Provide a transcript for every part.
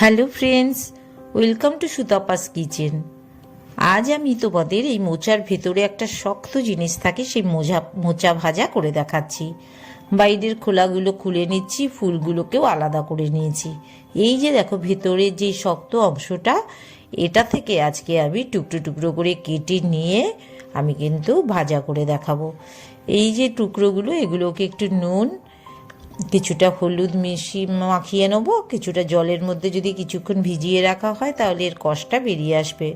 Hello friends, welcome to Sutapa's kitchen. আজ আমি তোমাদের এই মোচার ভেতরে একটা শক্ত জিনিস থাকে, সেই মোচা ভাজা করে দেখাচ্ছি। বাইরের খোলাগুলো খুলে নিচ্ছি, ফুলগুলোকেও আলাদা করে নিয়েছি। এই যে দেখো ভেতরের যে শক্ত অংশটা, এটা থেকে আজকে আমি টুকরো টুকরো করে কেটে নিয়ে আমি কিন্তু ভাজা করে দেখাবো। এই যে টুকরোগুলো, এগুলোকে একটু নুন, কিছুটা হলুদ মাখিয়ে নেবো। কিছুটা জলের মধ্যে যদি কিছুক্ষণ ভিজিয়ে রাখা হয় তাহলে এর কষটা বেরিয়ে আসবে।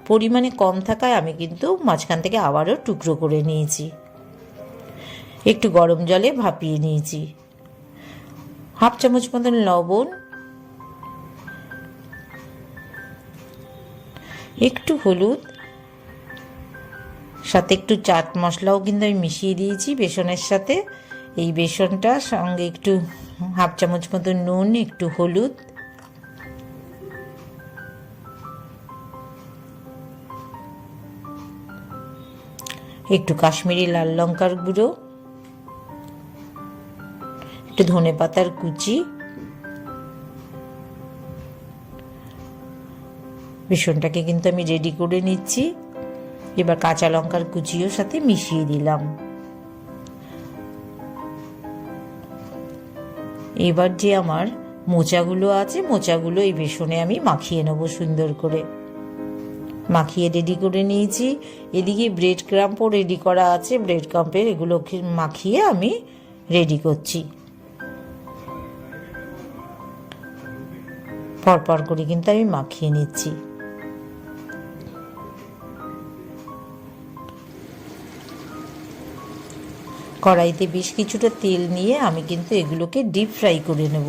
পরিমাণে কম থাকায় আমি কিন্তু মাঝখান থেকে আবারও টুকরো করে নিয়েছি। একটু গরম জলে ভাপিয়ে নিয়েছি। হাফ চামচ মতন লবণ, একটু হলুদ, সাথে একটু চাট মশলাও কিন্তু আমি মিশিয়ে দিয়েছি বেসনের সাথে। এই বেসনটা সঙ্গে একটু হাফ চামচ মতো নুন, একটু হলুদ, একটু কাশ্মীরি লাল লঙ্কার গুঁড়ো, একটু ধনে পাতার কুচি, বেসনটাকে কিন্তু আমি রেডি করে নিচ্ছি। এবার কাঁচা লঙ্কার কুচিও সাথে মিশিয়ে দিলাম। এবার যে আমার মোচাগুলো আছে, মোচাগুলো এই বেসনে আমি মাখিয়ে নেবো সুন্দর করে। মাখিয়ে রেডি করে নিয়েছি। এদিকে ব্রেড ক্রাম্পও রেডি করা আছে, ব্রেড ক্রাম্পের এগুলোকে মাখিয়ে আমি রেডি করছি। পরপর করে কিন্তু আমি মাখিয়ে নিচ্ছি। কড়াইতে বেশ কিছুটা তেল নিয়ে আমি কিন্তু এগুলোকে ডিপ ফ্রাই করে নেব।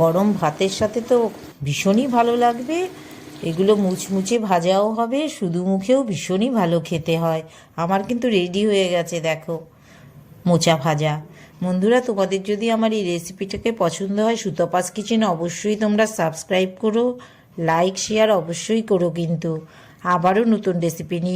গরম ভাতের সাথে তো ভীষণই ভালো লাগবে। এগুলো মুচমুচে ভাজাও হবে, শুধু মুখেও ভীষণই ভালো খেতে হয়। আমার কিন্তু রেডি হয়ে গেছে দেখো মোচা ভাজা। বন্ধুরা, তোমাদের যদি আমার এই রেসিপিটাকে পছন্দ হয়, সুতপাস কিচেন অবশ্যই তোমরা সাবস্ক্রাইব করো, লাইক শেয়ার অবশ্যই করো। কিন্তু আবারও নতুন রেসিপি নিয়ে